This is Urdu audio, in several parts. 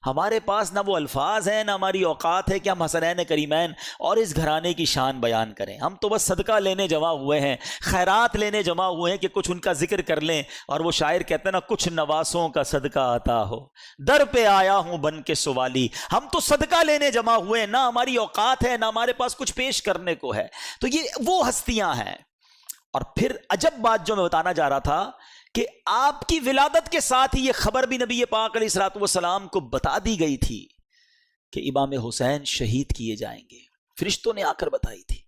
ہمارے پاس نہ وہ الفاظ ہیں، نہ ہماری اوقات ہے کہ ہم حسنین کریمین اور اس گھرانے کی شان بیان کریں. ہم تو بس صدقہ لینے جمع ہوئے ہیں، خیرات لینے جمع ہوئے ہیں کہ کچھ ان کا ذکر کر لیں. اور وہ شاعر کہتے ہیں نا، کچھ نواسوں کا صدقہ عطا ہو، در پہ آیا ہوں بن کے سوالی. ہم تو صدقہ لینے جمع ہوئے ہیں، نہ ہماری اوقات ہے، نہ ہمارے پاس کچھ پیش کرنے کو ہے. تو یہ وہ ہستیاں ہیں. اور پھر عجب بات جو میں بتانا جا رہا تھا کہ آپ کی ولادت کے ساتھ ہی یہ خبر بھی نبی پاک علیہ الصلوۃ والسلام کو بتا دی گئی تھی کہ امام حسین شہید کیے جائیں گے. فرشتوں نے آ کر بتائی تھی،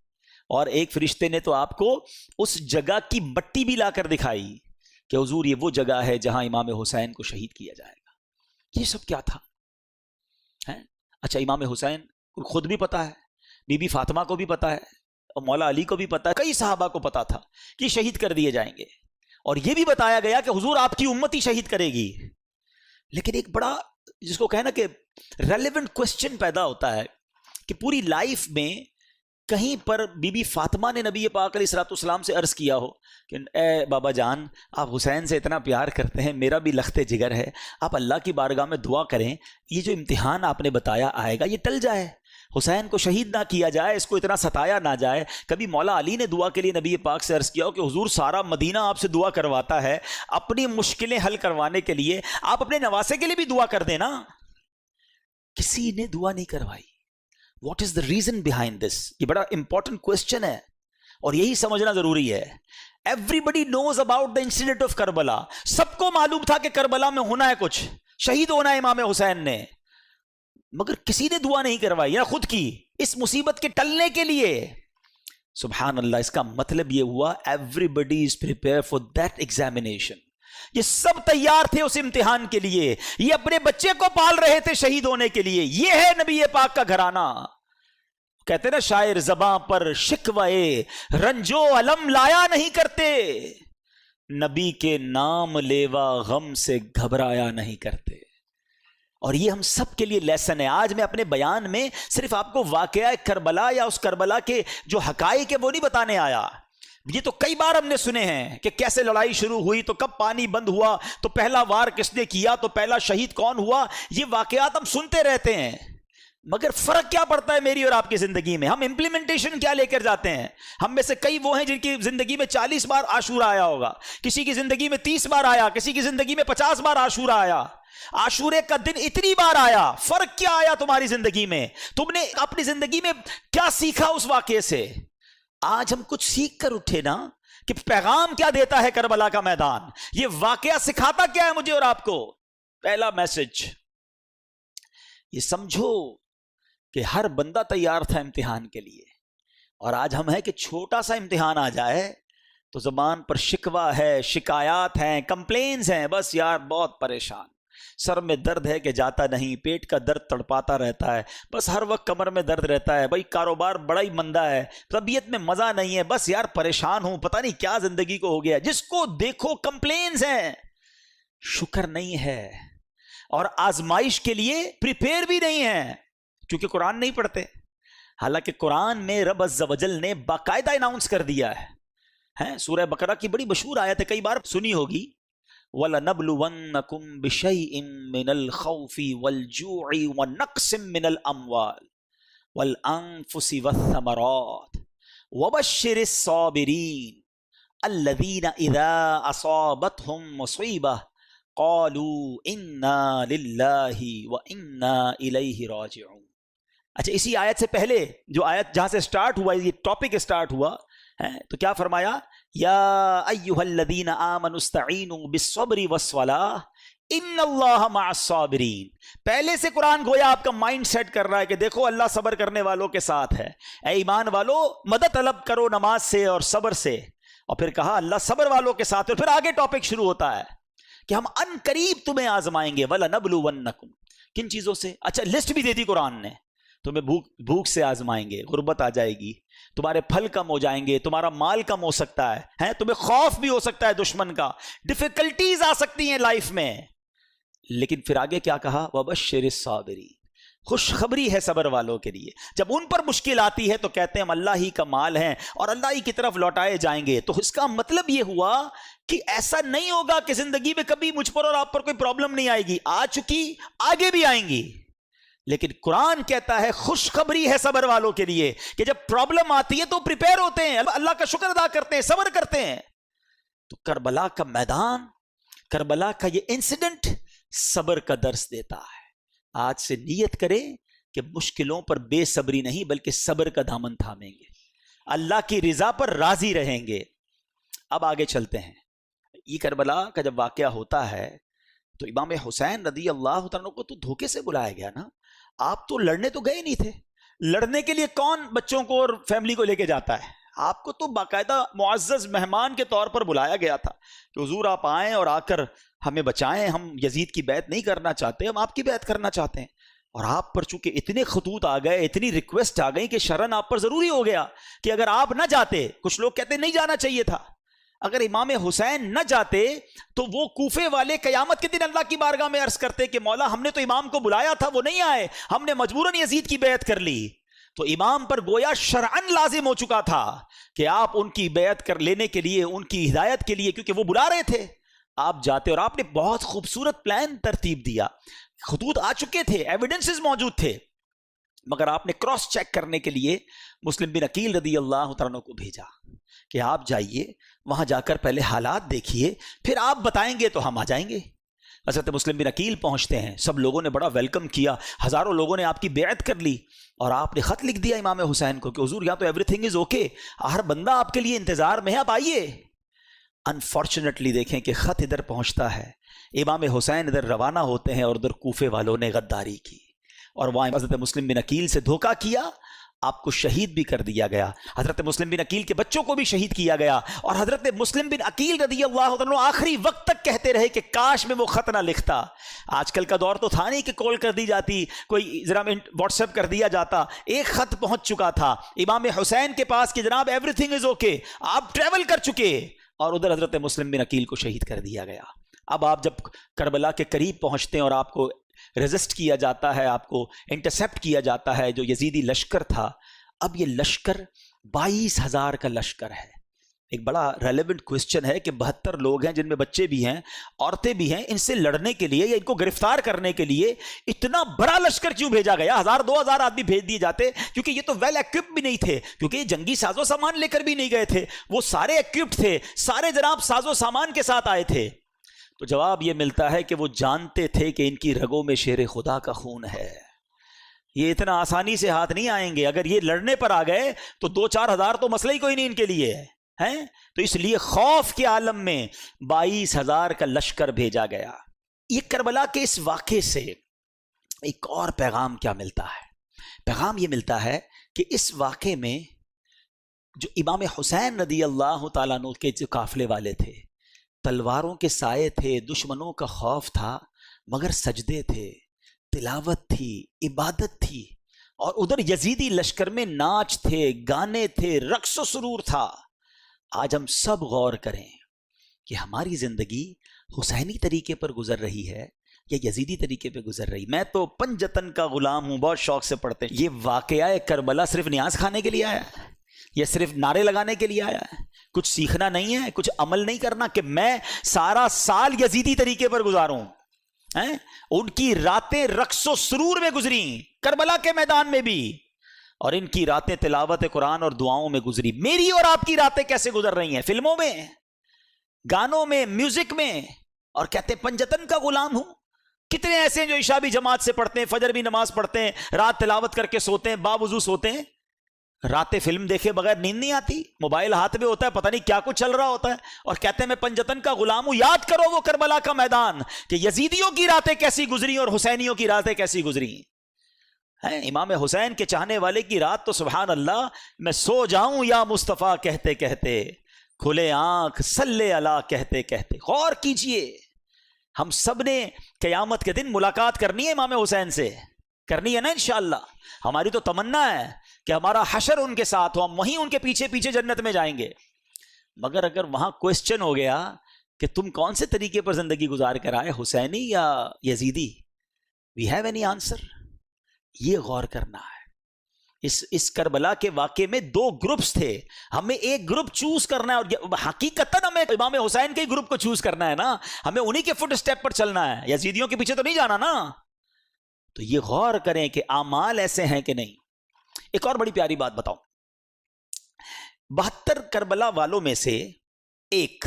اور ایک فرشتے نے تو آپ کو اس جگہ کی مٹی بھی لا کر دکھائی کہ حضور یہ وہ جگہ ہے جہاں امام حسین کو شہید کیا جائے گا. یہ سب کیا تھا؟ اچھا، امام حسین کو خود بھی پتا ہے، بی بی فاطمہ کو بھی پتا ہے، اور مولا علی کو بھی پتا ہے، کئی صحابہ کو پتا تھا کہ شہید کر دیے جائیں گے. اور یہ بھی بتایا گیا کہ حضور آپ کی امت ہی شہید کرے گی. لیکن ایک بڑا جس کو کہنا کہ ریلیونٹ کوسچن پیدا ہوتا ہے کہ پوری لائف میں کہیں پر بی بی فاطمہ نے نبی پاک علیہ الصلوۃ والسلام سے عرض کیا ہو کہ اے بابا جان، آپ حسین سے اتنا پیار کرتے ہیں، میرا بھی لخت جگر ہے، آپ اللہ کی بارگاہ میں دعا کریں یہ جو امتحان آپ نے بتایا آئے گا یہ ٹل جائے، حسین کو شہید نہ کیا جائے، اس کو اتنا ستایا نہ جائے. کبھی مولا علی نے دعا کے لیے نبی پاک سے عرض کیا ہو کہ حضور سارا مدینہ آپ سے دعا کرواتا ہے، اپنی مشکلیں حل کروانے کے لیے آپ اپنے نواسے کے لیے بھی دعا کر دینا. کسی نے دعا نہیں کروائی. What is the reason behind this? یہ بڑا امپورٹنٹ کوسچن ہے اور یہی سمجھنا ضروری ہے. Everybody knows about the incident of Karbala. سب کو معلوم تھا کہ کربلا میں ہونا ہے، کچھ شہید ہونا ہے امام حسین نے، مگر کسی نے دعا نہیں کروائی یا خود کی اس مصیبت کے ٹلنے کے لیے. سبحان اللہ. اس کا مطلب یہ ہوا every is prepare for that examination. یہ سب تیار تھے اس امتحان کے لیے، یہ اپنے بچے کو پال رہے تھے شہید ہونے کے لیے. یہ ہے نبی پاک کا گھرانہ. کہتے نا شاعر، زباں پر شکوے رنجو علم لایا نہیں کرتے، نبی کے نام لیوا غم سے گھبرایا نہیں کرتے. اور یہ ہم سب کے لیے لیسن ہے. آج میں اپنے بیان میں صرف آپ کو واقعہ کربلا یا اس کربلا کے جو حقائق ہے وہ نہیں بتانے آیا. یہ تو کئی بار ہم نے سنے ہیں کہ کیسے لڑائی شروع ہوئی، تو کب پانی بند ہوا، تو پہلا وار کس نے کیا، تو پہلا شہید کون ہوا. یہ واقعات ہم سنتے رہتے ہیں، مگر فرق کیا پڑتا ہے میری اور آپ کی زندگی میں؟ ہم امپلیمنٹیشن کیا لے کر جاتے ہیں؟ ہم میں سے کئی وہ ہیں جن کی زندگی میں 40 بار عاشورہ آیا ہوگا، کسی کی زندگی میں 30 بار آیا، کسی کی زندگی میں 50 بار عاشورہ آیا. عاشورے کا دن اتنی بار آیا، فرق کیا آیا تمہاری زندگی میں؟ تم نے اپنی زندگی میں کیا سیکھا اس واقعے سے؟ آج ہم کچھ سیکھ کر اٹھے نا کہ پیغام کیا دیتا ہے کربلا کا میدان، یہ واقعہ سکھاتا کیا ہے مجھے اور آپ کو. پہلا میسج یہ سمجھو کہ ہر بندہ تیار تھا امتحان کے لیے، اور آج ہم ہیں کہ چھوٹا سا امتحان آ جائے تو زبان پر شکوہ ہے، شکایات ہیں، کمپلینز ہیں، بس یار بہت پریشان، سر میں درد ہے کہ جاتا نہیں، پیٹ کا درد تڑپاتا رہتا ہے، بس ہر وقت کمر میں درد رہتا ہے، بھائی کاروبار بڑا ہی مندہ ہے، طبیعت میں مزہ نہیں ہے، بس یار پریشان ہوں، پتہ نہیں کیا زندگی کو ہو گیا. جس کو دیکھو کمپلینز ہیں، شکر نہیں ہے، اور آزمائش کے لیے پریپیئر بھی نہیں ہے کیونکہ قرآن نہیں پڑھتے. حالانکہ قرآن میں رب عز و جل نے باقاعدہ اناؤنس کر دیا ہے. سورہ بقرہ کی بڑی مشہور آیت ہے، کئی بار سنی ہوگی، وَلَنَبْلُوَنَّكُمْ بِشَيْءٍ مِّنَ الْخَوْفِ وَالْجُوعِ وَنَقْصٍ مِّنَ الْأَمْوَالِ وَالْأَنفُسِ وَالثَّمَرَاتِ وَبَشِّرِ الصَّابِرِينَ الَّذِينَ إِذَا أَصَابَتْهُم مُّصِيبَةٌ قَالُوا إِنَّا لِلَّهِ وَإِنَّا إِلَيْهِ رَاجِعُونَ. اچھا، اسی آیت سے پہلے جو آیت جہاں سے سٹارٹ ہوا، یہ ٹاپک سٹارٹ ہوا تو کیا فرمایا؟ یا ایھا الذین آمنوا استعینوا بالصبر والصلاۃ ان اللہ مع الصابرین. پہلے سے قرآن گویا آپ کا مائنڈ سیٹ کر رہا ہے کہ دیکھو اللہ صبر کرنے والوں کے ساتھ ہے. اے ایمان والو مدد طلب کرو نماز سے اور صبر سے. اور پھر کہا اللہ صبر والوں کے ساتھ. اور پھر آگے ٹاپک شروع ہوتا ہے کہ ہم ان قریب تمہیں آزمائیں گے. وَلَنَبْلُوَنَّكُمْ. کن چیزوں سے؟ اچھا لسٹ بھی دے دی قرآن نے. تمہیں بھوک سے آزمائیں گے، غربت آ جائے گی، تمہارے پھل کم ہو جائیں گے، تمہارا مال کم ہو سکتا ہے، تمہیں خوف بھی ہو سکتا ہے دشمن کا، ڈیفیکلٹیز آ سکتی ہیں لائف میں. لیکن پھر آگے کیا کہا؟ وَبَشِّرِ الصَّابِرِينَ. خوشخبری ہے صبر والوں کے لیے. جب ان پر مشکل آتی ہے تو کہتے ہیں ہم اللہ ہی کا مال ہیں اور اللہ ہی کی طرف لوٹائے جائیں گے. تو اس کا مطلب یہ ہوا کہ ایسا نہیں ہوگا کہ زندگی میں کبھی مجھ پر اور آپ پر کوئی پرابلم نہیں آئے گی. آ چکی، آگے بھی آئیں گی. لیکن قرآن کہتا ہے خوشخبری ہے صبر والوں کے لیے کہ جب پرابلم آتی ہے تو پریپیئر ہوتے ہیں، اللہ کا شکر ادا کرتے ہیں، صبر کرتے ہیں. تو کربلا کا میدان، کربلا کا یہ انسیڈنٹ صبر کا درس دیتا ہے. آج سے نیت کریں کہ مشکلوں پر بے صبری نہیں بلکہ صبر کا دامن تھامیں گے، اللہ کی رضا پر راضی رہیں گے. اب آگے چلتے ہیں. یہ کربلا کا جب واقعہ ہوتا ہے تو امام حسین رضی اللہ عنہ کو تو دھوکے سے بلایا گیا نا. آپ تو لڑنے تو گئے نہیں تھے. لڑنے کے لیے کون بچوں کو اور فیملی کو لے کے جاتا ہے؟ آپ کو تو باقاعدہ معزز مہمان کے طور پر بلایا گیا تھا کہ حضور آپ آئیں اور آ کر ہمیں بچائیں. ہم یزید کی بیعت نہیں کرنا چاہتے، ہم آپ کی بیعت کرنا چاہتے ہیں. اور آپ پر چونکہ اتنے خطوط آ گئے، اتنی ریکویسٹ آ گئی کہ شرن آپ پر ضروری ہو گیا کہ اگر آپ نہ جاتے، کچھ لوگ کہتے نہیں جانا چاہیے تھا، اگر امام حسین نہ جاتے تو وہ کوفے والے قیامت کے دن اللہ کی بارگاہ میں عرض کرتے کہ مولا ہم نے تو امام کو بلایا تھا، وہ نہیں آئے، ہم نے مجبوراً یزید کی بیعت کر لی. تو امام پر گویا شرعن لازم ہو چکا تھا کہ آپ ان کی بیعت کر لینے کے لیے، ان کی ہدایت کے لیے، کیونکہ وہ بلا رہے تھے، آپ جاتے. اور آپ نے بہت خوبصورت پلان ترتیب دیا. خطوط آ چکے تھے، ایویڈنسز موجود تھے، مگر آپ نے کراس چیک کرنے کے لیے مسلم بن عقیل رضی اللہ عنہ کو بھیجا کہ آپ جائیے، وہاں جا کر پہلے حالات دیکھیے، پھر آپ بتائیں گے تو ہم آ جائیں گے. حضرت مسلم بن عقیل پہنچتے ہیں، سب لوگوں نے بڑا ویلکم کیا، ہزاروں لوگوں نے آپ کی بیعت کر لی. اور آپ نے خط لکھ دیا امام حسین کو کہ حضور یہاں تو ایوری تھنگ از اوکے، ہر بندہ آپ کے لیے انتظار میں ہے، آپ آئیے. انفارچونیٹلی دیکھیں کہ خط ادھر پہنچتا ہے، امام حسین ادھر روانہ ہوتے ہیں اور ادھر کوفے والوں نے غداری کی اور وہاں حضرت مسلم بن عقیل سے دھوکہ کیا. آپ کو شہید بھی کر دیا گیا، حضرت مسلم بن عقیل کے بچوں کو بھی شہید کیا گیا. اور حضرت مسلم بن عقیل رضی اللہ عنہ آخری وقت تک کہتے رہے کہ کاش میں وہ خط نہ لکھتا. آج کل کا دور تو تھا نہیں کہ کال کر دی جاتی، کوئی ذرا واٹس ایپ کر دیا جاتا. ایک خط پہنچ چکا تھا امام حسین کے پاس کہ جناب ایوری تھنگ از اوکے، آپ ٹریول کر چکے، اور ادھر حضرت مسلم بن عقیل کو شہید کر دیا گیا. اب آپ جب کربلا کے قریب پہنچتے ہیں اور آپ کو ریزسٹ کیا جاتا ہے، آپ کو انٹرسیپٹ کیا جاتا ہے جو یزیدی لشکر تھا. اب یہ لشکر 22,000 کا لشکر ہے. ایک بڑا ریلیونٹ کوسچن ہے کہ 72 لوگ ہیں جن میں بچے بھی ہیں، عورتیں بھی ہیں، ان سے لڑنے کے لیے یا ان کو گرفتار کرنے کے لیے اتنا بڑا لشکر کیوں بھیجا گیا؟ 1,000-2,000 آدمی بھیج دیے جاتے، کیونکہ یہ تو ویل ایکوپڈ بھی نہیں تھے، کیونکہ یہ جنگی ساز و سامان لے کر بھی نہیں گئے تھے. وہ سارے ایکوپڈ تھے، سارے جناب ساز و سامان کے ساتھ آئے تھے. تو جواب یہ ملتا ہے کہ وہ جانتے تھے کہ ان کی رگوں میں شیر خدا کا خون ہے، یہ اتنا آسانی سے ہاتھ نہیں آئیں گے. اگر یہ لڑنے پر آ گئے تو 2-4 ہزار تو مسئلہ ہی کوئی نہیں ان کے لیے ہے. تو اس لیے خوف کے عالم میں 22,000 کا لشکر بھیجا گیا. یہ کربلا کے اس واقعے سے ایک اور پیغام کیا ملتا ہے؟ پیغام یہ ملتا ہے کہ اس واقعے میں جو امام حسین رضی اللہ تعالیٰ عنہ کے جو قافلے والے تھے، تلواروں کے سائے تھے، دشمنوں کا خوف تھا، مگر سجدے تھے، تلاوت تھی، عبادت تھی. اور ادھر یزیدی لشکر میں ناچ تھے، گانے تھے، رقص و سرور تھا. آج ہم سب غور کریں کہ ہماری زندگی حسینی طریقے پر گزر رہی ہے یا یزیدی طریقے پہ گزر رہی. میں تو پنجتن کا غلام ہوں، بہت شوق سے پڑھتے ہیں. یہ واقعہ کربلا صرف نیاز کھانے کے لیے آیا ہے یا صرف نعرے لگانے کے لیے آیا ہے؟ کچھ سیکھنا نہیں ہے، کچھ عمل نہیں کرنا کہ میں سارا سال یزیدی طریقے پر گزاروں. ان کی راتیں رقص و سرور میں گزری، کربلا کے میدان میں بھی، اور ان کی راتیں تلاوت قرآن اور دعاؤں میں گزری. میری اور آپ کی راتیں کیسے گزر رہی ہیں؟ فلموں میں، گانوں میں، میوزک میں، اور کہتے ہیں پنجتن کا غلام ہوں. کتنے ایسے ہیں جو عشاء بھی جماعت سے پڑھتے ہیں، فجر بھی نماز پڑھتے ہیں، رات تلاوت کر کے سوتے ہیں، باوضو سوتے ہیں، راتیں فلم دیکھے بغیر نیند نہیں آتی، موبائل ہاتھ میں ہوتا ہے، پتہ نہیں کیا کچھ چل رہا ہوتا ہے، اور کہتے ہیں میں پنجتن کا غلام ہوں. یاد کرو وہ کربلا کا میدان کہ یزیدیوں کی راتیں کیسی گزری اور حسینیوں کی راتیں کیسی گزری ہیں. امام حسین کے چاہنے والے کی رات تو سبحان اللہ، میں سو جاؤں یا مصطفیٰ کہتے کہتے، کھلے آنکھ صلی اللہ کہتے کہتے. غور کیجئے، ہم سب نے قیامت کے دن ملاقات کرنی ہے امام حسین سے، کرنی ہے نا انشاءاللہ. ہماری تو تمنا ہے کہ ہمارا حشر ان کے ساتھ ہو، ہم وہیں ان کے پیچھے پیچھے جنت میں جائیں گے. مگر اگر وہاں کوسچن ہو گیا کہ تم کون سے طریقے پر زندگی گزار کر آئے، حسینی یا یزیدی، وی ہیو اینی آنسر؟ یہ غور کرنا ہے. اس کربلا کے واقعے میں 2 گروپس تھے, ہمیں ایک گروپ چوز کرنا ہے, اور حقیقتاً ہمیں امام حسین کے گروپ کو چوز کرنا ہے نا, ہمیں انہی کے فٹ سٹیپ پر چلنا ہے, یزیدیوں کے پیچھے تو نہیں جانا نا. تو یہ غور کریں کہ اعمال ایسے ہیں کہ نہیں. ایک اور بڑی پیاری بات بتاؤں, 72 کربلا والوں میں سے ایک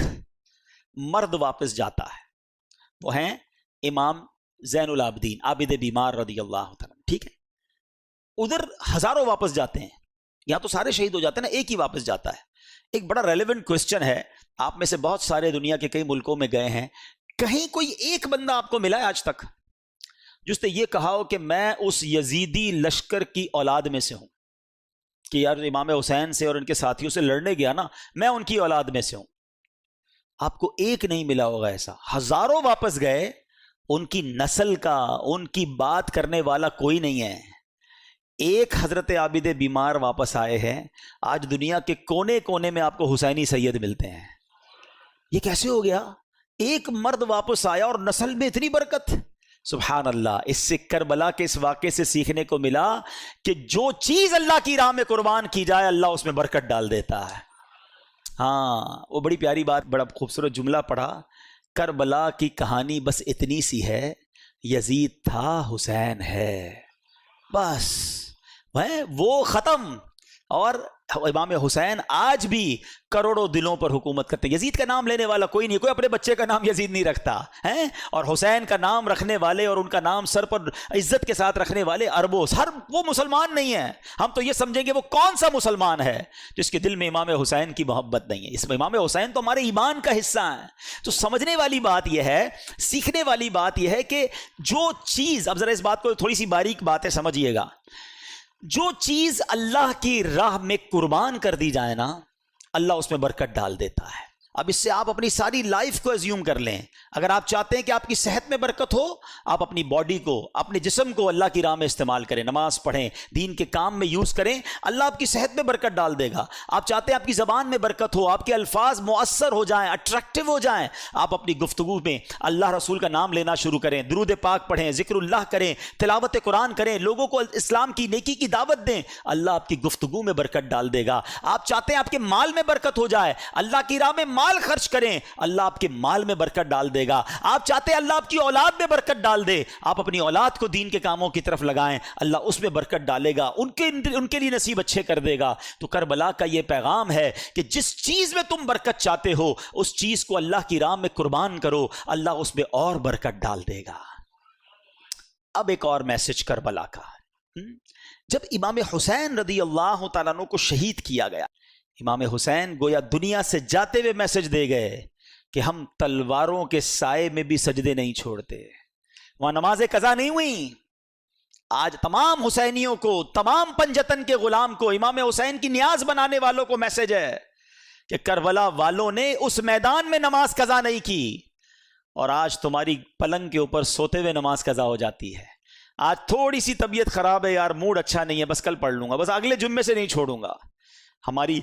مرد واپس جاتا ہے, وہ ہیں امام زین العابدین عابد بیمار رضی اللہ تعالیٰ. ٹھیک ہے, ادھر ہزاروں واپس جاتے ہیں, یہاں تو سارے شہید ہو جاتے ہیں نا, ایک ہی واپس جاتا ہے. ایک بڑا ریلیونٹ کوسچن ہے, آپ میں سے بہت سارے دنیا کے کئی ملکوں میں گئے ہیں, کہیں کوئی ایک بندہ آپ کو ملا ہے آج تک جس نے یہ کہا ہو کہ میں اس یزیدی لشکر کی اولاد میں سے ہوں, کہ یار امام حسین سے اور ان کے ساتھیوں سے لڑنے گیا نا, میں ان کی اولاد میں سے ہوں؟ آپ کو ایک نہیں ملا ہوگا ایسا. ہزاروں واپس گئے, ان کی نسل کا, ان کی بات کرنے والا کوئی نہیں ہے. ایک حضرت عابد بیمار واپس آئے ہیں, آج دنیا کے کونے کونے میں آپ کو حسینی سید ملتے ہیں. یہ کیسے ہو گیا؟ ایک مرد واپس آیا اور نسل میں اتنی برکت. سبحان اللہ. اس سے کربلا کے اس واقعے سے سیکھنے کو ملا کہ جو چیز اللہ کی راہ میں قربان کی جائے اللہ اس میں برکت ڈال دیتا ہے. ہاں, وہ بڑی پیاری بات, بڑا خوبصورت جملہ پڑھا, کربلا کی کہانی بس اتنی سی ہے, یزید تھا حسین ہے, بس وہ ختم. اور امام حسین آج بھی کروڑوں دلوں پر حکومت کرتے ہیں. یزید کا نام لینے والا کوئی نہیں, کوئی اپنے بچے کا نام یزید نہیں رکھتا ہے, اور حسین کا نام رکھنے والے اور ان کا نام سر پر عزت کے ساتھ رکھنے والے اربوں, ہر وہ مسلمان نہیں ہے. ہم تو یہ سمجھیں گے وہ کون سا مسلمان ہے جس کے دل میں امام حسین کی محبت نہیں ہے. اس میں امام حسین تو ہمارے ایمان کا حصہ ہیں. تو سمجھنے والی بات یہ ہے, سیکھنے والی بات یہ ہے کہ جو چیز, اب ذرا اس بات کو تھوڑی سی باریک باتیں سمجھیے گا, جو چیز اللہ کی راہ میں قربان کر دی جائے نا, اللہ اس میں برکت ڈال دیتا ہے. اب اس سے آپ اپنی ساری لائف کو ایزیوم کر لیں. اگر آپ چاہتے ہیں کہ آپ کی صحت میں برکت ہو, آپ اپنی باڈی کو, اپنے جسم کو اللہ کی راہ میں استعمال کریں, نماز پڑھیں, دین کے کام میں یوز کریں, اللہ آپ کی صحت میں برکت ڈال دے گا. آپ چاہتے ہیں آپ کی زبان میں برکت ہو, آپ کے الفاظ مؤثر ہو جائیں, اٹریکٹیو ہو جائیں, آپ اپنی گفتگو میں اللہ رسول کا نام لینا شروع کریں, درود پاک پڑھیں, ذکر اللہ کریں, تلاوت قرآن کریں, لوگوں کو اسلام کی نیکی کی دعوت دیں, اللہ آپ کی گفتگو میں برکت ڈال دے گا. آپ چاہتے ہیں آپ کے مال میں برکت ہو جائے, اللہ کی راہ میں مال خرچ کریں, اللہ آپ کے مال میں برکت ڈال دے گا. آپ چاہتے ہیں اللہ آپ کی اولاد میں برکت ڈال دے, آپ اپنی اولاد کو دین کے کاموں کی طرف لگائیں, اللہ اس میں برکت ڈالے گا, ان کے لیے نصیب اچھے کر دے گا. تو کربلا کا یہ پیغام ہے کہ جس چیز میں تم برکت چاہتے ہو اس چیز کو اللہ کی راہ میں قربان کرو, اللہ اس میں اور برکت ڈال دے گا. اب ایک اور میسج کربلا کا, جب امام حسین رضی اللہ تعالیٰ عنہ کو شہید کیا گیا, امام حسین گویا دنیا سے جاتے ہوئے میسج دے گئے کہ ہم تلواروں کے سائے میں بھی سجدے نہیں چھوڑتے. وہاں نمازیں قضا نہیں ہوئی. آج تمام حسینیوں کو, تمام پنجتن کے غلام کو, امام حسین کی نیاز بنانے والوں کو میسج ہے کہ کربلا والوں نے اس میدان میں نماز قضا نہیں کی, اور آج تمہاری پلنگ کے اوپر سوتے ہوئے نماز قضا ہو جاتی ہے. آج تھوڑی سی طبیعت خراب ہے یار, موڈ اچھا نہیں ہے, بس کل پڑھ لوں گا, بس اگلے جمعے سے نہیں چھوڑوں گا, ہماری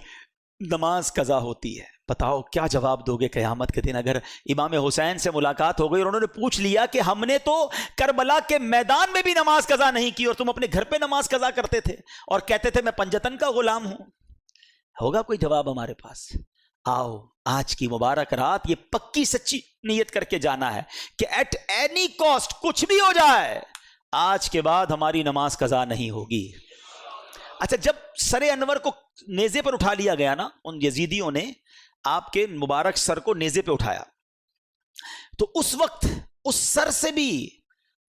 نماز قضا ہوتی ہے. بتاؤ کیا جواب دو گے قیامت کے دن اگر امام حسین سے ملاقات ہو گئی اور انہوں نے پوچھ لیا کہ ہم نے تو کربلا کے میدان میں بھی نماز قضا نہیں کی اور تم اپنے گھر پہ نماز قضا کرتے تھے اور کہتے تھے میں پنجتن کا غلام ہوں؟ ہوگا کوئی جواب ہمارے پاس؟ آؤ آج کی مبارک رات یہ پکی سچی نیت کر کے جانا ہے کہ ایٹ اینی کاسٹ کچھ بھی ہو جائے آج کے بعد ہماری نماز قضا نہیں ہوگی. اچھا, جب سر انور کو نیزے پر اٹھا لیا گیا نا, ان یزیدیوں نے آپ کے مبارک سر کو نیزے پہ اٹھایا, تو اس وقت اس سر سے بھی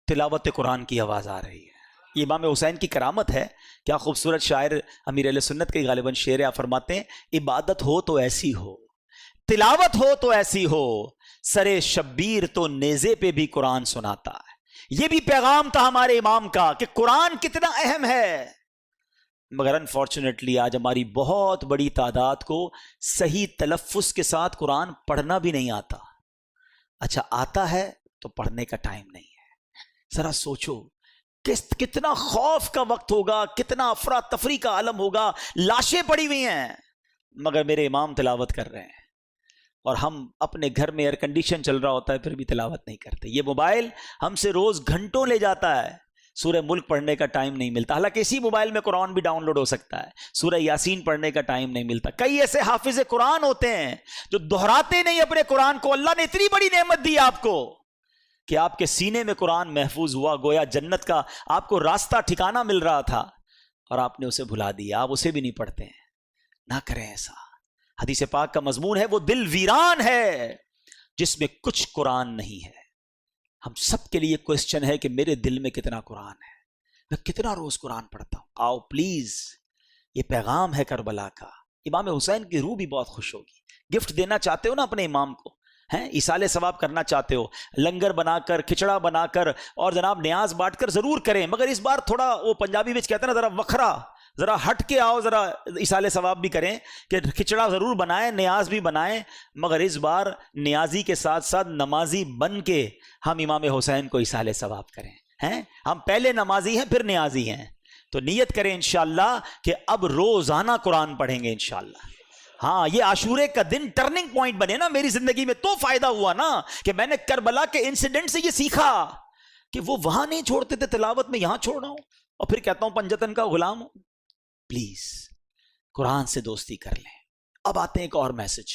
تلاوت قرآن کی آواز آ رہی ہے. یہ امام حسین کی کرامت ہے. کیا خوبصورت شاعر امیر اہل سنت کے غالباً شعر آپ فرماتے ہیں, عبادت ہو تو ایسی ہو, تلاوت ہو تو ایسی ہو, سر شبیر تو نیزے پہ بھی قرآن سناتا ہے. یہ بھی پیغام تھا ہمارے امام کا کہ قرآن کتنا اہم ہے, مگر انفارچونیٹلی آج ہماری بہت بڑی تعداد کو صحیح تلفظ کے ساتھ قرآن پڑھنا بھی نہیں آتا. اچھا آتا ہے تو پڑھنے کا ٹائم نہیں ہے. ذرا سوچو کتنا خوف کا وقت ہوگا, کتنا افراتفری کا عالم ہوگا. لاشیں پڑی ہوئی ہیں مگر میرے امام تلاوت کر رہے ہیں, اور ہم اپنے گھر میں ایئر کنڈیشن چل رہا ہوتا ہے پھر بھی تلاوت نہیں کرتے. یہ موبائل ہم سے روز گھنٹوں لے جاتا ہے, سورہ ملک پڑھنے کا ٹائم نہیں ملتا، حالانکہ اسی موبائل میں قرآن بھی ڈاؤن لوڈ ہو سکتا ہے، سورہ یاسین پڑھنے کا ٹائم نہیں ملتا۔ کئی ایسے حافظ قرآن ہوتے ہیں جو دہراتے نہیں اپنے قرآن کو۔ اللہ نے اتنی بڑی نعمت دی آپ کو کہ آپ کے سینے میں قرآن محفوظ ہوا، گویا جنت کا آپ کو راستہ ٹھکانہ مل رہا تھا، اور آپ نے اسے بھلا دیا، آپ اسے بھی نہیں پڑھتے ہیں۔ نہ کریں ایسا۔ حدیث پاک کا مضمون ہے وہ دل ویران ہے جس میں کچھ قرآن نہیں ہے۔ ہم سب کے لیے کوسچن ہے کہ میرے دل میں کتنا قرآن ہے، میں کتنا روز قرآن پڑھتا ہوں۔ آؤ پلیز، یہ پیغام ہے کربلا کا۔ امام حسین کی روح بھی بہت خوش ہوگی۔ گفٹ دینا چاہتے ہو نا اپنے امام کو، ہیں ایصال ثواب کرنا چاہتے ہو، لنگر بنا کر، کھچڑا بنا کر اور جناب نیاز بانٹ کر ضرور کریں، مگر اس بار تھوڑا وہ پنجابی میں کہتے ہیں نا ذرا وکھرا، ذرا ہٹ کے آؤ، ذرا ایصال ثواب بھی کریں کہ کھچڑا ضرور بنائیں، نیاز بھی بنائیں، مگر اس بار نیازی کے ساتھ ساتھ نمازی بن کے ہم امام حسین کو ایصال ثواب کریں۔ ہیں ہم پہلے نمازی ہیں پھر نیازی ہیں، تو نیت کریں انشاءاللہ کہ اب روزانہ قرآن پڑھیں گے انشاءاللہ۔ ہاں، یہ عاشورے کا دن ٹرننگ پوائنٹ بنے نا میری زندگی میں، تو فائدہ ہوا نا کہ میں نے کربلا کے انسیڈنٹ سے یہ سیکھا کہ وہ وہاں نہیں چھوڑتے تھے تلاوت میں، یہاں چھوڑ رہا ہوں، اور پھر کہتا ہوں پنجتن کا غلام ہوں۔ پلیز قرآن سے دوستی کر لیں۔ اب آتے ہیں ایک اور میسج۔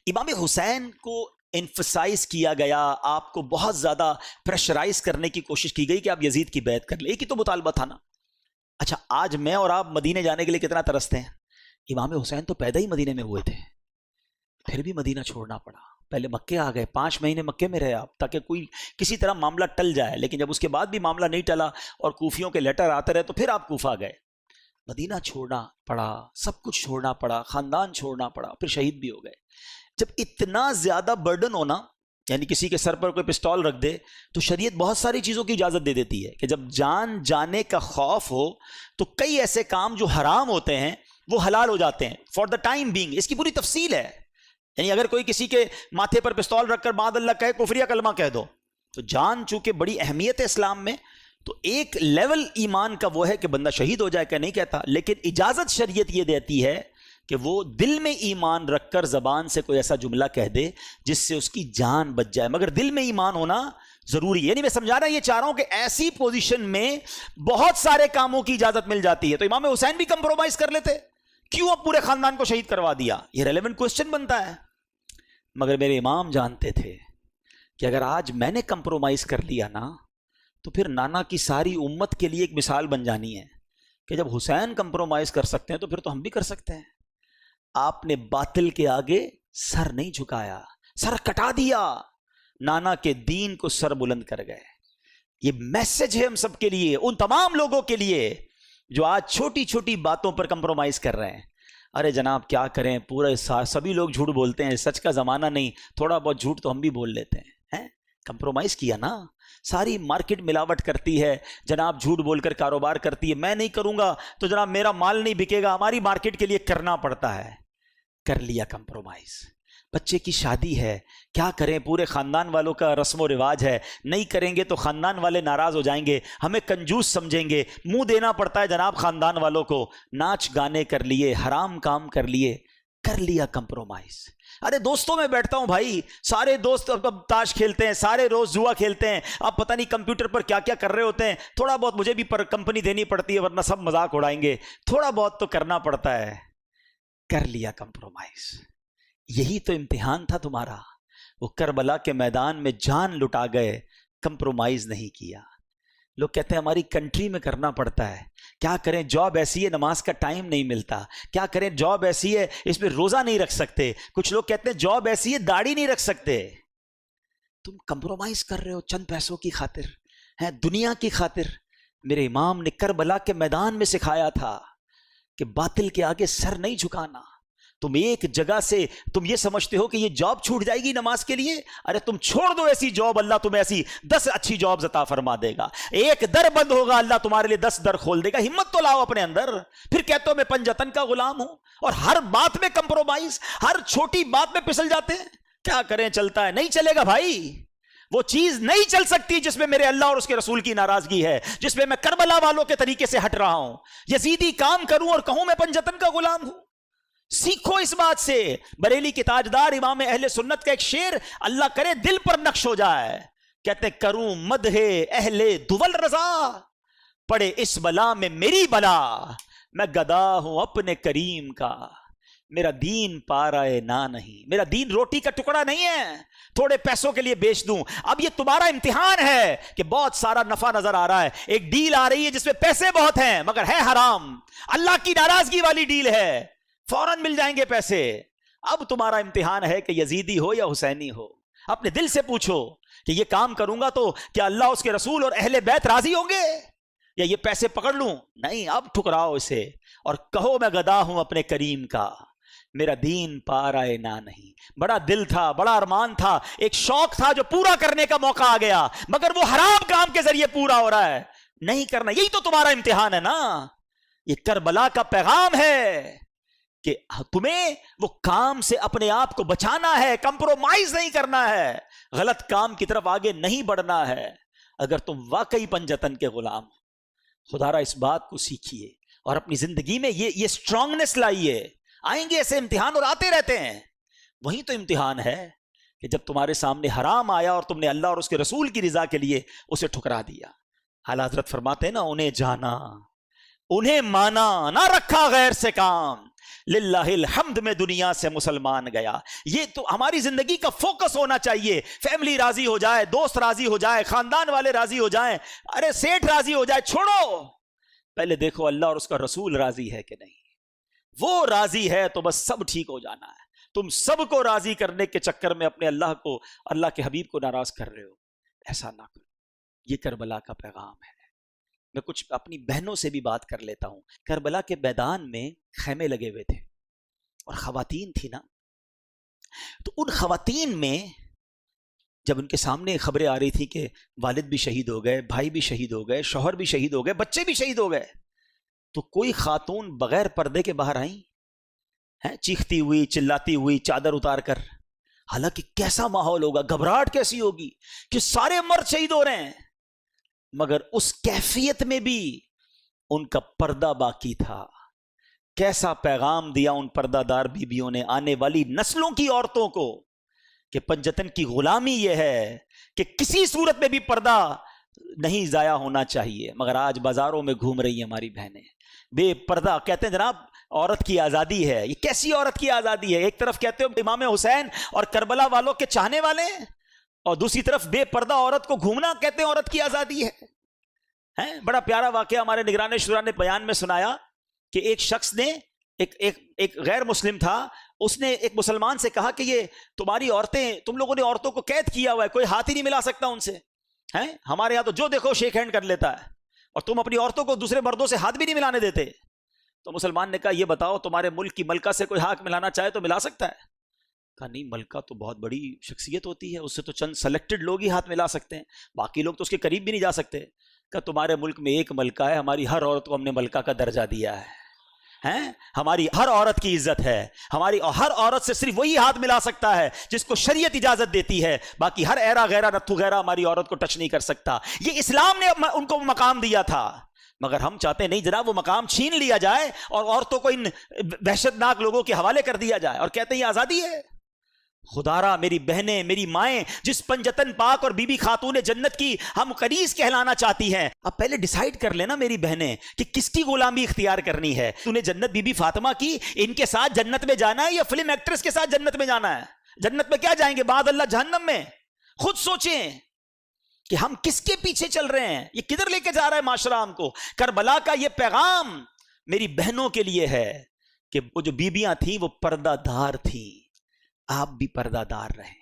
امام حسین کو انفسائز کیا گیا، آپ کو بہت زیادہ پریشرائز کرنے کی کوشش کی گئی کہ آپ یزید کی بیعت کر لیں، ایک ہی تو مطالبہ تھا نا۔ اچھا، آج میں اور آپ مدینے جانے کے لیے کتنا ترستے ہیں؟ امام حسین تو پیدا ہی مدینے میں ہوئے تھے، پھر بھی مدینہ چھوڑنا پڑا۔ پہلے مکے آ گئے، 5 مہینے مکے میں رہے آپ تاکہ کوئی کسی طرح معاملہ ٹل جائے، لیکن جب اس کے بعد بھی معاملہ نہیں ٹلا اور کوفیوں کے لیٹر آتے رہے تو پھر آپ کوفہ گئے۔ مدینہ چھوڑنا پڑا، سب کچھ چھوڑنا پڑا، خاندان چھوڑنا پڑا، پھر شہید بھی ہو گئے۔ جب اتنا زیادہ برڈن ہونا، یعنی کسی کے سر پر کوئی پستول رکھ دے، تو شریعت بہت ساری چیزوں کی اجازت دے دیتی ہے کہ جب جان جانے کا خوف ہو تو کئی ایسے کام جو حرام ہوتے ہیں وہ حلال ہو جاتے ہیں فار دا ٹائم بینگ۔ اس کی پوری تفصیل ہے، یعنی اگر کوئی کسی کے ماتھے پر پستول رکھ کر بعد اللہ کہے، کفر یا کلمہ کہہ دو، تو جان چونکہ بڑی اہمیت ہے اسلام میں، تو ایک لیول ایمان کا وہ ہے کہ بندہ شہید ہو جائے، کہ نہیں کہتا، لیکن اجازت شریعت یہ دیتی ہے کہ وہ دل میں ایمان رکھ کر زبان سے کوئی ایسا جملہ کہہ دے جس سے اس کی جان بچ جائے، مگر دل میں ایمان ہونا ضروری ہے۔ یعنی میں سمجھا رہا یہ چاہ رہا ہوں کہ ایسی پوزیشن میں بہت سارے کاموں کی اجازت مل جاتی ہے، تو امام حسین بھی کمپرومائز کر لیتے، کیوں اب پورے خاندان کو شہید کروا دیا؟ یہ ریلیونٹ کوسچن بنتا ہے۔ مگر میرے امام جانتے تھے کہ اگر آج میں نے کمپرومائز کر لیا نا تو پھر نانا کی ساری امت کے لیے ایک مثال بن جانی ہے کہ جب حسین کمپرومائز کر سکتے ہیں تو پھر تو ہم بھی کر سکتے ہیں۔ آپ نے باطل کے آگے سر نہیں جھکایا، سر کٹا دیا، نانا کے دین کو سر بلند کر گئے۔ یہ میسج ہے ہم سب کے لیے، ان تمام لوگوں کے لیے جو آج چھوٹی چھوٹی باتوں پر کمپرومائز کر رہے ہیں۔ ارے جناب کیا کریں، پورے سبھی لوگ جھوٹ بولتے ہیں، سچ کا زمانہ نہیں، تھوڑا بہت جھوٹ تو ہم بھی بول لیتے ہیں۔ کمپرومائز کیا نا، ساری مارکیٹ ملاوٹ کرتی ہے جناب، جھوٹ بول کر کاروبار کرتی ہے، میں نہیں کروں گا تو جناب میرا مال نہیں بکے گا، ہماری مارکیٹ کے لیے کرنا پڑتا ہے۔ کر لیا کمپرومائز۔ بچے کی شادی ہے، کیا کریں، پورے خاندان والوں کا رسم و رواج ہے، نہیں کریں گے تو خاندان والے ناراض ہو جائیں گے، ہمیں کنجوس سمجھیں گے، منہ دینا پڑتا ہے جناب خاندان والوں کو۔ ناچ گانے کر لیے، حرام کام کر لیے، کر لیا کمپرومائز۔ ارے دوستوں میں بیٹھتا ہوں بھائی، سارے دوست اب تاش کھیلتے ہیں، سارے روز جوا کھیلتے ہیں، اب پتہ نہیں کمپیوٹر پر کیا کیا کر رہے ہوتے ہیں، تھوڑا بہت مجھے بھی کمپنی دینی پڑتی ہے ورنہ سب مذاق اڑائیں گے، تھوڑا بہت تو کرنا پڑتا ہے۔ کر لیا کمپرومائز۔ یہی تو امتحان تھا تمہارا، وہ کربلا کے میدان میں جان لٹا گئے، کمپرومائز نہیں کیا۔ لوگ کہتے ہیں ہماری کنٹری میں کرنا پڑتا ہے، کیا کریں، جاب ایسی ہے نماز کا ٹائم نہیں ملتا، کیا کریں، جاب ایسی ہے اس میں روزہ نہیں رکھ سکتے، کچھ لوگ کہتے ہیں جاب ایسی ہے داڑھی نہیں رکھ سکتے۔ تم کمپرومائز کر رہے ہو چند پیسوں کی خاطر، ہے دنیا کی خاطر۔ میرے امام نے کربلا کے میدان میں سکھایا تھا کہ باطل کے آگے سر نہیں جھکانا۔ تم ایک جگہ سے تم یہ سمجھتے ہو کہ یہ جاب چھوٹ جائے گی نماز کے لیے، ارے تم چھوڑ دو ایسی جاب، اللہ تمہیں ایسی 10 اچھی جاب عطا فرما دے گا۔ ایک در بند ہوگا، اللہ تمہارے لیے 10 در کھول دے گا۔ ہمت تو لاؤ اپنے اندر۔ پھر کہتے ہو میں پنجتن کا غلام ہوں، اور ہر بات میں کمپرومائز، ہر چھوٹی بات میں پھسل جاتے ہیں۔ کیا کریں، چلتا ہے، نہیں چلے گا بھائی، وہ چیز نہیں چل سکتی جس میں میرے اللہ اور اس کے رسول کی ناراضگی ہے، جس میں کربلا والوں کے طریقے سے ہٹ رہا ہوں، یزیدی کام کروں اور کہوں میں پنجتن کا غلام ہوں۔ سیکھو اس بات سے۔ بریلی کے تاجدار امام اہل سنت کا ایک شعر اللہ کرے دل پر نقش ہو جائے، کہتے کروں مدح اہل دول رضا، پڑے اس بلا میں میری بلا، میں گدا ہوں اپنے کریم کا، میرا دین پارائے نہ نہیں، میرا دین روٹی کا ٹکڑا نہیں ہے تھوڑے پیسوں کے لیے بیچ دوں۔ اب یہ تمہارا امتحان ہے کہ بہت سارا نفع نظر آ رہا ہے، ایک ڈیل آ رہی ہے جس میں پیسے بہت ہیں مگر ہے حرام، اللہ کی ناراضگی والی ڈیل ہے، فوراً مل جائیں گے پیسے۔ اب تمہارا امتحان ہے کہ یزیدی ہو یا حسینی ہو، اپنے دل سے پوچھو کہ یہ کام کروں گا تو کیا اللہ اس کے رسول اور اہل بیت راضی ہوں گے، یا یہ پیسے پکڑ لوں؟ نہیں، اب ٹھکراؤ اسے اور کہو میں گدا ہوں اپنے کریم کا، میرا دین پارائے نہ نہیں۔ بڑا دل تھا، بڑا ارمان تھا، ایک شوق تھا جو پورا کرنے کا موقع آ گیا، مگر وہ حرام کام کے ذریعے پورا ہو رہا ہے، نہیں کرنا۔ یہی تو تمہارا امتحان ہے نا، یہ کربلا کا پیغام ہے کہ تمہیں وہ کام سے اپنے آپ کو بچانا ہے، کمپرومائز نہیں کرنا ہے، غلط کام کی طرف آگے نہیں بڑھنا ہے۔ اگر تم واقعی پنجتن کے غلام، خدا را اس بات کو سیکھیے اور اپنی زندگی میں یہ اسٹرانگنس لائیے۔ آئیں گے ایسے امتحان اور آتے رہتے ہیں، وہی تو امتحان ہے کہ جب تمہارے سامنے حرام آیا اور تم نے اللہ اور اس کے رسول کی رضا کے لیے اسے ٹھکرا دیا۔ اعلیٰ حضرت فرماتے ہیں نا، انہیں جانا، انہیں مانا، نہ رکھا غیر سے کام، للہ الحمد میں دنیا سے مسلمان گیا۔ یہ تو ہماری زندگی کا فوکس ہونا چاہیے۔ فیملی راضی ہو جائے، دوست راضی ہو جائے، خاندان والے راضی ہو جائیں، ارے سیٹھ راضی ہو جائے، چھوڑو، پہلے دیکھو اللہ اور اس کا رسول راضی ہے کہ نہیں۔ وہ راضی ہے تو بس سب ٹھیک ہو جانا ہے۔ تم سب کو راضی کرنے کے چکر میں اپنے اللہ کو، اللہ کے حبیب کو ناراض کر رہے ہو، ایسا نہ کرو۔ یہ کربلا کا پیغام ہے۔ میں کچھ اپنی بہنوں سے بھی بات کر لیتا ہوں۔ کربلا کے میدان میں خیمے لگے ہوئے تھے اور خواتین تھی نا، تو ان خواتین میں جب ان کے سامنے خبریں آ رہی تھی کہ والد بھی شہید ہو گئے، بھائی بھی شہید ہو گئے، شوہر بھی شہید ہو گئے، بچے بھی شہید ہو گئے، تو کوئی خاتون بغیر پردے کے باہر آئیں ہیں، چیختی ہوئی، چلاتی ہوئی، چادر اتار کر۔ حالانکہ کیسا ماحول ہوگا، گھبراہٹ کیسی ہوگی کہ سارے مرد شہید ہو رہے ہیں، مگر اس کیفیت میں بھی ان کا پردہ باقی تھا۔ کیسا پیغام دیا ان پردہ دار بیویوں نے آنے والی نسلوں کی عورتوں کو کہ پنجتن کی غلامی یہ ہے کہ کسی صورت میں بھی پردہ نہیں ضائع ہونا چاہیے۔ مگر آج بازاروں میں گھوم رہی ہیں ہماری بہنیں بے پردہ، کہتے ہیں جناب عورت کی آزادی ہے۔ یہ کیسی عورت کی آزادی ہے؟ ایک طرف کہتے ہو امام حسین اور کربلا والوں کے چاہنے والے ہیں، اور دوسری طرف بے پردہ عورت کو گھومنا کہتے ہیں عورت کی آزادی ہے۔ بڑا پیارا واقعہ ہمارے نگران شورا نے بیان میں سنایا کہ ایک شخص نے، ایک غیر مسلم تھا، اس نے ایک مسلمان سے کہا کہ یہ تمہاری عورتیں، تم لوگوں نے عورتوں کو قید کیا ہوا ہے، کوئی ہاتھ ہی نہیں ملا سکتا ان سے، ہمارے یہاں تو جو دیکھو شیک ہینڈ کر لیتا ہے، اور تم اپنی عورتوں کو دوسرے مردوں سے ہاتھ بھی نہیں ملانے دیتے۔ تو مسلمان نے کہا یہ بتاؤ تمہارے ملک کی ملکہ سے کوئی ہاتھ ملانا چاہے تو ملا سکتا ہے؟ کہا نہیں، ملکہ تو بہت بڑی شخصیت ہوتی ہے، اس سے تو چند سلیکٹڈ لوگ ہی ہاتھ ملا سکتے ہیں، باقی لوگ تو اس کے قریب بھی نہیں جا سکتے۔ کہ تمہارے ملک میں ایک ملکہ ہے، ہماری ہر عورت کو ہم نے ملکہ کا درجہ دیا ہے، ہماری ہر عورت کی عزت ہے، ہماری ہر عورت سے صرف وہی ہاتھ ملا سکتا ہے جس کو شریعت اجازت دیتی ہے، باقی ہر ایرا غیرہ نتھو غیرہ ہماری عورت کو ٹچ نہیں کر سکتا۔ یہ اسلام نے ان کو مقام دیا تھا، مگر ہم چاہتے ہیں نہیں جناب وہ مقام چھین لیا جائے اور عورتوں کو ان وحشت ناک لوگوں کے حوالے کر دیا جائے، اور کہتے ہیں یہ آزادی ہے۔ خدارا میری بہنیں، میری مائیں، جس پنجتن پاک اور بی بی خاتون جنت کی ہم قریض کہلانا چاہتی ہیں، اب پہلے ڈیسائیڈ کر لینا میری بہنیں کہ کس کی غلامی اختیار کرنی ہے۔ تو نے جنت بی بی فاطمہ کی، ان کے ساتھ جنت میں جانا ہے یا فلم ایکٹریس کے ساتھ جنت میں جانا ہے؟ جنت میں کیا جائیں گے، بعد اللہ جہنم میں۔ خود سوچیں کہ ہم کس کے پیچھے چل رہے ہیں، یہ کدھر لے کے جا رہا ہے معاشرہ ہم کو۔ کربلا کا یہ پیغام میری بہنوں کے لیے ہے کہ وہ جو بیبیاں تھیں وہ پردہ دار تھیں، آپ بھی پردہ دار رہیں۔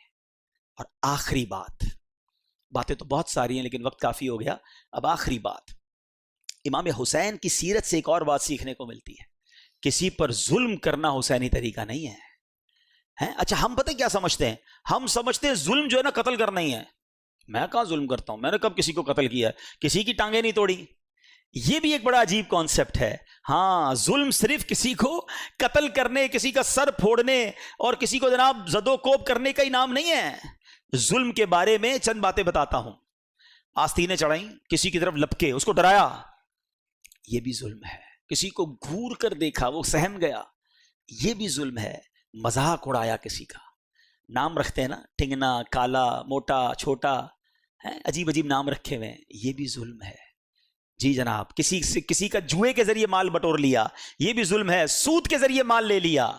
اور آخری بات، باتیں تو بہت ساری ہیں لیکن وقت کافی ہو گیا، اب آخری بات، امام حسین کی سیرت سے ایک اور بات سیکھنے کو ملتی ہے، کسی پر ظلم کرنا حسینی طریقہ نہیں ہے۔ اچھا ہم پتہ کیا سمجھتے ہیں، ہم سمجھتے ہیں ظلم جو ہے نا قتل کرنا ہی ہے۔ میں کہاں ظلم کرتا ہوں، میں نے کب کسی کو قتل کیا ہے، کسی کی ٹانگیں نہیں توڑی۔ یہ بھی ایک بڑا عجیب کانسیپٹ ہے۔ ہاں ظلم صرف کسی کو قتل کرنے، کسی کا سر پھوڑنے اور کسی کو جناب زد و کوب کرنے کا انعام نہیں ہے۔ ظلم کے بارے میں چند باتیں بتاتا ہوں۔ آستینیں چڑھائیں، کسی کی طرف لپکے، اس کو ڈرایا، یہ بھی ظلم ہے۔ کسی کو گھور کر دیکھا، وہ سہم گیا، یہ بھی ظلم ہے۔ مذاق اڑایا کسی کا، نام رکھتے ہیں نا، ٹھنگنا، کالا، موٹا، چھوٹا، عجیب عجیب نام رکھے ہوئے ہیں، یہ بھی ظلم ہے جی جناب. کسی کا جوئے کے ذریعے مال بٹور لیا، یہ بھی ظلم ہے. سود کے ذریعے مال لے لیا،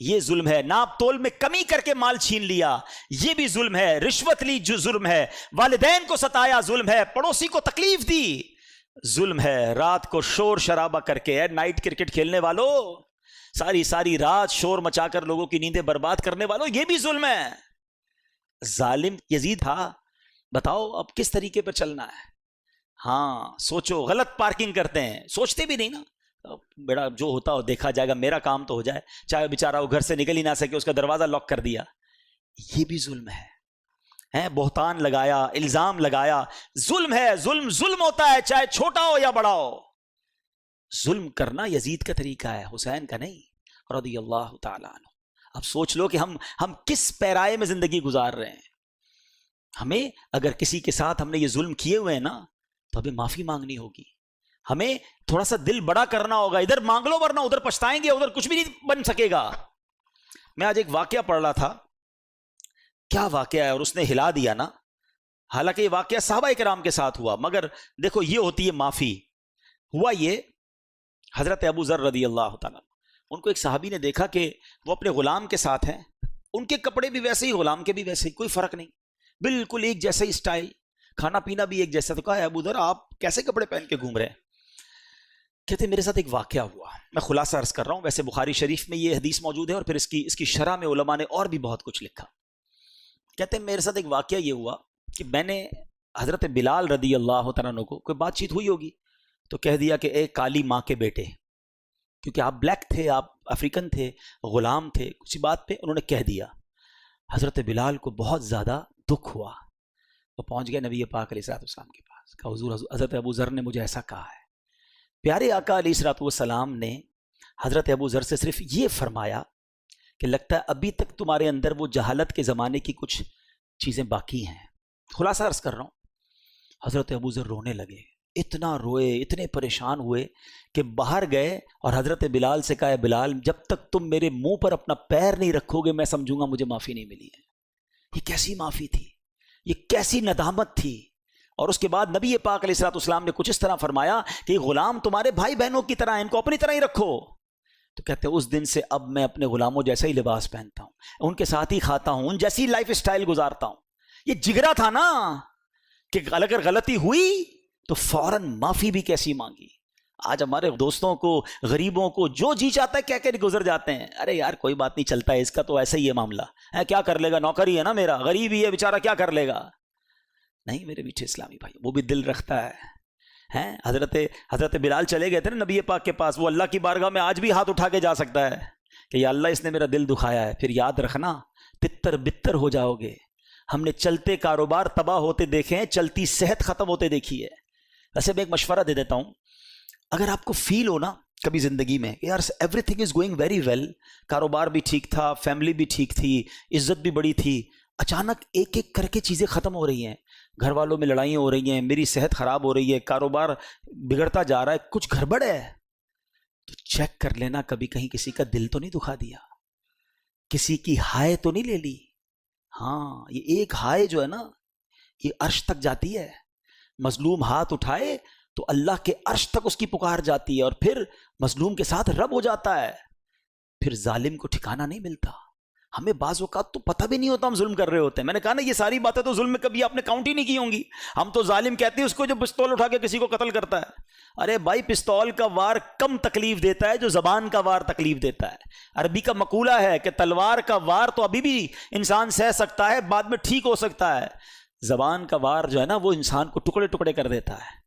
یہ ظلم ہے. ناپ تول میں کمی کر کے مال چھین لیا، یہ بھی ظلم ہے. رشوت لی جو ظلم ہے. والدین کو ستایا ظلم ہے. پڑوسی کو تکلیف دی ظلم ہے. رات کو شور شرابہ کر کے، نائٹ کرکٹ کھیلنے والوں، ساری رات شور مچا کر لوگوں کی نیندیں برباد کرنے والوں، یہ بھی ظلم ہے. ظالم یزید تھا. بتاؤ اب کس طریقے پر چلنا ہے؟ ہاں سوچو. غلط پارکنگ کرتے ہیں، سوچتے بھی نہیں نا، بیڑا جو ہوتا ہو دیکھا جائے گا، میرا کام تو ہو جائے. چاہے بیچارہ وہ گھر سے نکل ہی نہ سکے، اس کا دروازہ لاک کر دیا، یہ بھی ظلم ہے. بہتان لگایا، الزام لگایا، ظلم ہے. ظلم ہوتا ہے، چاہے چھوٹا ہو یا بڑا ہو. ظلم کرنا یزید کا طریقہ ہے، حسین کا نہیں رضی اللہ تعالیٰ عنہ. اب سوچ لو کہ ہم کس پیرائے میں زندگی گزار رہے ہیں. ہمیں اگر کسی کے ساتھ ہم نے یہ ظلم کیے ہوئے ہیں نا، تو ہمیں معافی مانگنی ہوگی. ہمیں تھوڑا سا دل بڑا کرنا ہوگا. ادھر مانگ لو ورنہ ادھر پچھتائیں گے، ادھر کچھ بھی نہیں بن سکے گا. میں آج ایک واقعہ پڑھ رہا تھا، کیا واقعہ ہے، اور اس نے ہلا دیا نا. حالانکہ یہ واقعہ صحابہ کرام کے ساتھ ہوا، مگر دیکھو یہ ہوتی ہے معافی. ہوا یہ، حضرت ابو ذر رضی اللہ تعالیٰ، ان کو ایک صحابی نے دیکھا کہ وہ اپنے غلام کے ساتھ ہیں. ان کے کپڑے بھی ویسے ہی، غلام کے بھی ویسے ہی، کوئی فرق نہیں، بالکل ایک جیسا ہی سٹائل، کھانا پینا بھی ایک جیسا. تو کہا ابو ذر آپ کیسے کپڑے پہن کے گھوم رہے ہیں؟ کہتے میرے ساتھ ایک واقعہ ہوا. میں خلاصہ عرض کر رہا ہوں، ویسے بخاری شریف میں یہ حدیث موجود ہے، اور پھر اس کی شرح میں علماء نے اور بھی بہت کچھ لکھا. کہتے ہیں میرے ساتھ ایک واقعہ یہ ہوا کہ میں نے حضرت بلال رضی اللہ تعالیٰ عنہ کو، کوئی بات چیت ہوئی ہوگی تو کہہ دیا کہ اے کالی ماں کے بیٹے، کیونکہ آپ بلیک تھے، آپ افریقن تھے، غلام تھے، کسی بات پہ انہوں نے کہہ دیا. حضرت بلال کو بہت زیادہ دکھ ہوا. وہ پہنچ گئے نبی پاک علیہ السلام کے پاس، کہا حضور، حضرت ابو ذر نے مجھے ایسا کہا ہے. پیارے آقا علیہ السلام نے حضرت ابو ذر سے صرف یہ فرمایا کہ لگتا ہے ابھی تک تمہارے اندر وہ جہالت کے زمانے کی کچھ چیزیں باقی ہیں. خلاصہ عرض کر رہا ہوں. حضرت ابو ذر رونے لگے، اتنا روئے، اتنے پریشان ہوئے کہ باہر گئے اور حضرت بلال سے کہا بلال، جب تک تم میرے منہ پر اپنا پیر نہیں رکھو گے میں سمجھوں گا مجھے معافی نہیں ملی ہے. یہ کیسی معافی تھی، یہ کیسی ندامت تھی. اور اس کے بعد نبی پاک علیہ السلام نے کچھ اس طرح فرمایا کہ غلام تمہارے بھائی بہنوں کی طرح، ان کو اپنی طرح ہی رکھو. تو کہتے ہیں اس دن سے اب میں اپنے غلاموں جیسا ہی لباس پہنتا ہوں، ان کے ساتھ ہی کھاتا ہوں، ان جیسی لائف اسٹائل گزارتا ہوں. یہ جگرا تھا نا کہ اگر غلطی ہوئی تو فوراً معافی بھی کیسی مانگی. آج ہمارے دوستوں کو، غریبوں کو جو جی چاہتا ہے کہہ کے گزر جاتے ہیں. ارے یار کوئی بات نہیں، چلتا ہے، اس کا تو ایسا ہی ہے معاملہ ہے، کیا کر لے گا، نوکر ہی ہے نا میرا، غریب ہی ہے بیچارہ، کیا کر لے گا. نہیں میرے میٹھے اسلامی بھائی، وہ بھی دل رکھتا ہے. حضرت بلال چلے گئے تھے نا نبی پاک کے پاس، وہ اللہ کی بارگاہ میں آج بھی ہاتھ اٹھا کے جا سکتا ہے کہ یا اللہ اس نے میرا دل دکھایا ہے. پھر یاد رکھنا تتر بتر ہو جاؤ گے. ہم نے چلتے کاروبار تباہ ہوتے دیکھے ہیں، چلتی صحت ختم ہوتے دیکھی ہے. ویسے میں ایک مشورہ دے دیتا ہوں، اگر آپ کو فیل ہو نا کبھی زندگی میں یار everything is going very well, کاروبار بھی ٹھیک تھا، فیملی بھی ٹھیک تھی، عزت بھی بڑی تھی، اچانک ایک ایک کر کے چیزیں ختم ہو رہی ہیں، گھر والوں میں لڑائیاں ہو رہی ہیں، میری صحت خراب ہو رہی ہے، کاروبار بگڑتا جا رہا ہے، کچھ گڑبڑ ہے، تو چیک کر لینا کبھی کہیں کسی کا دل تو نہیں دکھا دیا، کسی کی ہائے تو نہیں لے لی. ہاں یہ ایک ہائے جو ہے نا یہ عرش تک جاتی ہے. مظلوم ہاتھ اٹھائے تو اللہ کے عرش تک اس کی پکار جاتی ہے، اور پھر مظلوم کے ساتھ رب ہو جاتا ہے، پھر ظالم کو ٹھکانہ نہیں ملتا. ہمیں بعض اوقات تو پتہ بھی نہیں ہوتا ہم ظلم کر رہے ہوتے ہیں. میں نے کہا نا یہ ساری باتیں تو ظلم میں کبھی آپ نے کاؤنٹ ہی نہیں کی ہوں گی. ہم تو ظالم کہتے ہیں اس کو جو پستول اٹھا کے کسی کو قتل کرتا ہے. ارے بھائی پستول کا وار کم تکلیف دیتا ہے جو زبان کا وار تکلیف دیتا ہے. عربی کا مقولہ ہے کہ تلوار کا وار تو ابھی بھی انسان سہ سکتا ہے، بعد میں ٹھیک ہو سکتا ہے، زبان کا وار جو ہے نا وہ انسان کو ٹکڑے ٹکڑے کر دیتا ہے.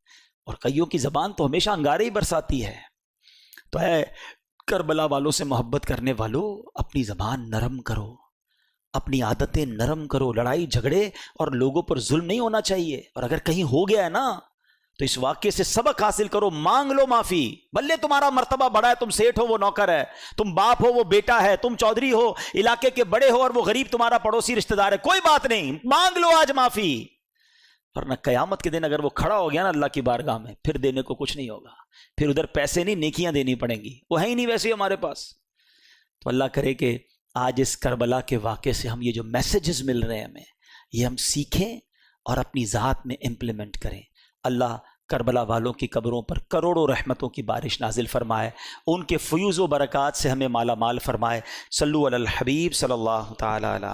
اور کئیوں کی زبان تو ہمیشہ انگارے ہی برساتی ہے. تو ہے کربلا والوں سے محبت کرنے والوں، اپنی زبان نرم کرو، اپنی عادتیں نرم کرو. لڑائی جھگڑے اور لوگوں پر ظلم نہیں ہونا چاہیے. اور اگر کہیں ہو گیا ہے نا تو اس واقعے سے سبق حاصل کرو، مانگ لو معافی. بلے تمہارا مرتبہ بڑا ہے، تم سیٹھ ہو وہ نوکر ہے، تم باپ ہو وہ بیٹا ہے، تم چودھری ہو علاقے کے بڑے ہو اور وہ غریب تمہارا پڑوسی رشتہ دار ہے، کوئی بات نہیں، مانگ لو آج معافی. ورنہ قیامت کے دن اگر وہ کھڑا ہو گیا نا اللہ کی بارگاہ میں، پھر دینے کو کچھ نہیں ہوگا. پھر ادھر پیسے نہیں، نیکیاں دینی پڑیں گی، وہ ہے ہی نہیں ویسے ہمارے پاس. تو اللہ کرے کہ آج اس کربلا کے واقعے سے ہم یہ جو میسیجز مل رہے ہیں ہمیں، یہ ہم سیکھیں اور اپنی ذات میں امپلیمنٹ کریں۔ اللہ کربلا والوں کی قبروں پر کروڑوں رحمتوں کی بارش نازل فرمائے، ان کے فیوز و برکات سے ہمیں مالا مال فرمائے۔ صلو علی الحبیب صلی اللہ تعالی علیہ